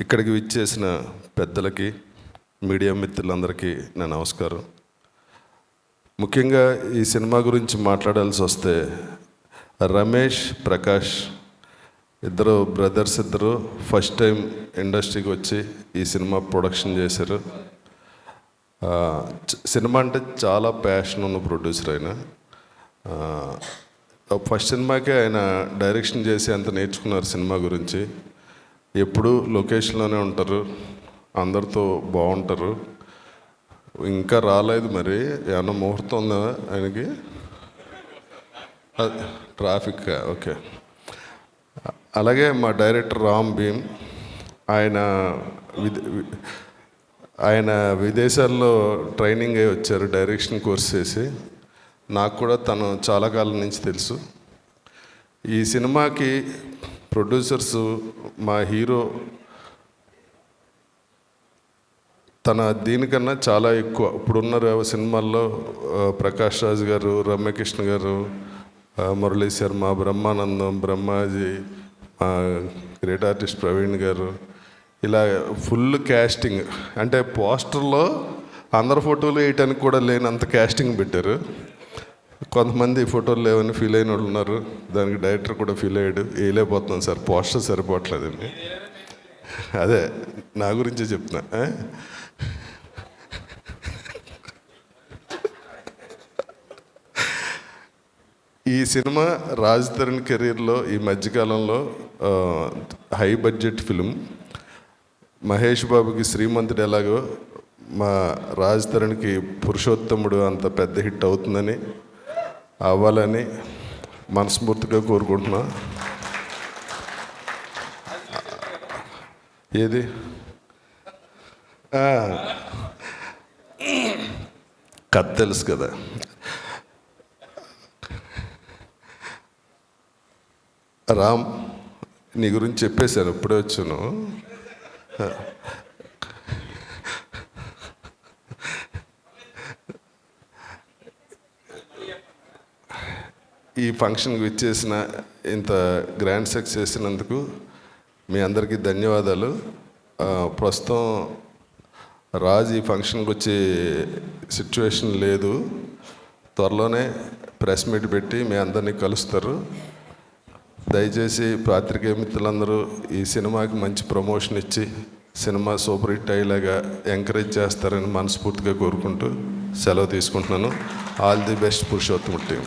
ఇక్కడికి విచ్చేసిన పెద్దలకి, మీడియా మిత్రులందరికీ నా నమస్కారం. ముఖ్యంగా ఈ సినిమా గురించి మాట్లాడాల్సి వస్తే, రమేష్, ప్రకాష్ ఇద్దరు బ్రదర్స్, ఇద్దరు ఫస్ట్ టైం ఇండస్ట్రీకి వచ్చి ఈ సినిమా ప్రొడక్షన్ చేశారు. సినిమా అంటే చాలా ప్యాషన్ ఉన్న ప్రొడ్యూసర్ ఆయన. ఫస్ట్ సినిమాకే ఆయన డైరెక్షన్ చేసి అంత నేర్చుకున్నారు సినిమా గురించి. ఎప్పుడు లొకేషన్లోనే ఉంటారు, అందరితో బాగుంటారు. ఇంకా రాలేదు, మరి ఏమన్నా ముహూర్తం ఉందా ఆయనకి? Traffic, okay. అలాగే మా డైరెక్టర్ రామ్ భీమ్, ఆయన విదేశాల్లో ట్రైనింగ్ అయి వచ్చారు, డైరెక్షన్ కోర్స్ చేసి. నాకు కూడా తను చాలా కాలం నుంచి తెలుసు. ఈ సినిమాకి ప్రొడ్యూసర్స్, మా హీరో తన దీనికన్నా చాలా ఎక్కువ ఇప్పుడున్న సినిమాల్లో ప్రకాష్ రాజ్ గారు, రమ్యకృష్ణ గారు, మురళీ శర్మ, బ్రహ్మానందం, బ్రహ్మాజీ, గ్రేట్ ఆర్టిస్ట్ ప్రవీణ్ గారు, ఇలా ఫుల్ క్యాస్టింగ్. అంటే పోస్టర్లో అందరి ఫోటోలు వేయటానికి కూడా లేనంత క్యాస్టింగ్ పెట్టారు. కొంతమంది ఫోటోలు లేవని ఫీల్ అయిన వాళ్ళు ఉన్నారు. దానికి డైరెక్టర్ కూడా ఫీల్ అయ్యాడు, వేయలేకపోతున్నాను సార్, పోస్టర్ సరిపోవట్లేదండి. అదే నా గురించే చెప్తున్నా. ఈ సినిమా రాజ్ తరుణ్ కెరీర్లో ఈ మధ్యకాలంలో హై బడ్జెట్ ఫిలిం. మహేష్ బాబుకి శ్రీమంతుడు ఎలాగో మా రాజ్ తరుణ్కి పురుషోత్తముడు అంత పెద్ద హిట్ అవుతుందని, అవ్వాలని మనస్ఫూర్తిగా కోరుకుంటున్నా. ఏది కథ తెలుసు కదా. రామ్, నీ గురించి చెప్పేశాను, ఇప్పుడే వచ్చాను. ఈ ఫంక్షన్కి విచ్చేసిన, ఇంత గ్రాండ్ సక్సెస్ చేసినందుకు మీ అందరికీ ధన్యవాదాలు. ప్రస్తుతం రాజ్ ఈ ఫంక్షన్కి వచ్చే సిచ్యువేషన్ లేదు. త్వరలోనే ప్రెస్ మీట్ పెట్టి మీ అందరినీ కలుస్తారు. దయచేసి పాత్రికేయ మిత్రులందరూ ఈ సినిమాకి మంచి ప్రమోషన్ ఇచ్చి సినిమా సూపర్ హిట్ అయ్యేలాగా ఎంకరేజ్ చేస్తారని మనస్ఫూర్తిగా కోరుకుంటూ సెలవు తీసుకుంటున్నాను. All the best, Purushottama team.